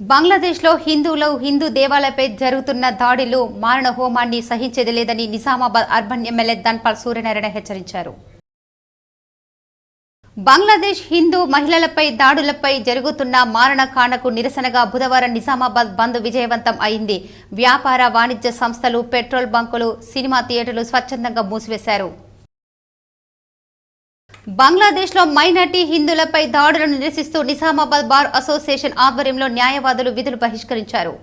బంగ్లాదేశ్లో హిందూ దేవాలయాలపై జరుగుతున్న దాడులు మారణ హోమాన్ని సహించేది లేదని నిజామాబాద్ అర్బన్ ఎమ్మెల్యే ధన్పాల్ సూర్యనారాయణ హెచ్చరించారు. బంగ్లాదేశ్ హిందూ మహిళలపై దాడులపై జరుగుతున్న మారణకాండకు నిరసనగా బుధవారం నిజామాబాద్ బంద్ విజయవంతం అయింది. వ్యాపార వాణిజ్య సంస్థలు, పెట్రోల్ బంకులు, సినిమా థియేటర్లు స్వచ్ఛందంగా మూసివేశారు. బంగ్లాదేశ్లో మైనార్టీ హిందువులపై దాడులను నిరసిస్తూ నిజామాబాద్ బార్ అసోసియేషన్ ఆధ్వర్యంలో న్యాయవాదులు విధులు బహిష్కరించారు.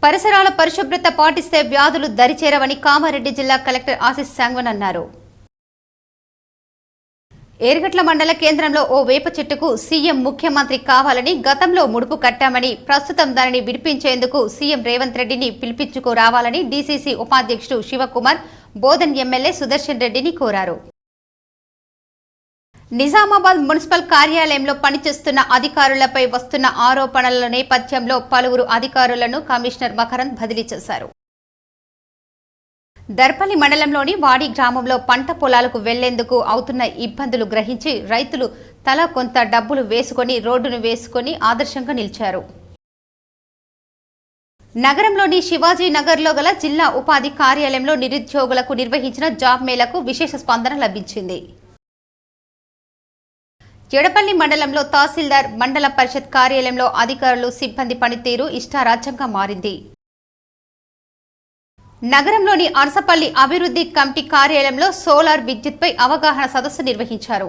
పరిసరాల పరిశుభ్రత పాటిస్తే వ్యాధులు దరిచేరవని కామారెడ్డి జిల్లా కలెక్టర్ ఆశీస్ సాంగ్వన్ అన్నారు. ఏర్గట్ల మండల కేంద్రంలో ఓ వేప చెట్టుకు సీఎం ముఖ్యమంత్రి కావాలని గతంలో ముడుపు కట్టామని, ప్రస్తుతం దానిని విడిపించేందుకు సీఎం రేవంత్ రెడ్డిని పిలిపించుకురావాలని డీసీసీ ఉపాధ్యక్షుడు శివకుమార్ బోధన్ ఎమ్మెల్యే సుదర్శన్ రెడ్డిని కోరారు. నిజామాబాద్ మున్సిపల్ కార్యాలయంలో పనిచేస్తున్న అధికారులపై వస్తున్న ఆరోపణల నేపథ్యంలో పలువురు అధికారులను కమిషనర్ మకరంద్ బదిలీ చేశారు. దర్పల్లి మండలంలోని వాడి గ్రామంలో పంట పొలాలకు వెళ్లేందుకు అవుతున్న ఇబ్బందులు గ్రహించి రైతులు తలా కొంత డబ్బులు వేసుకుని రోడ్డును వేసుకుని ఆదర్శంగా నిలిచారు. నగరంలోని శివాజీ నగర్లో గల జిల్లా ఉపాధి కార్యాలయంలో నిరుద్యోగులకు నిర్వహించిన జాబ్ మేళకు విశేష స్పందన లభించింది. జడపల్లి మండలంలో తహసీల్దార్, మండల పరిషత్ కార్యాలయంలో అధికారులు, సిబ్బంది పనితీరు ఇష్టారాజ్యంగా మారింది. నగరంలోని అరసపల్లి అభివృద్ధి కమిటీ కార్యాలయంలో సోలార్ విద్యుత్పై అవగాహన సదస్సు నిర్వహించారు.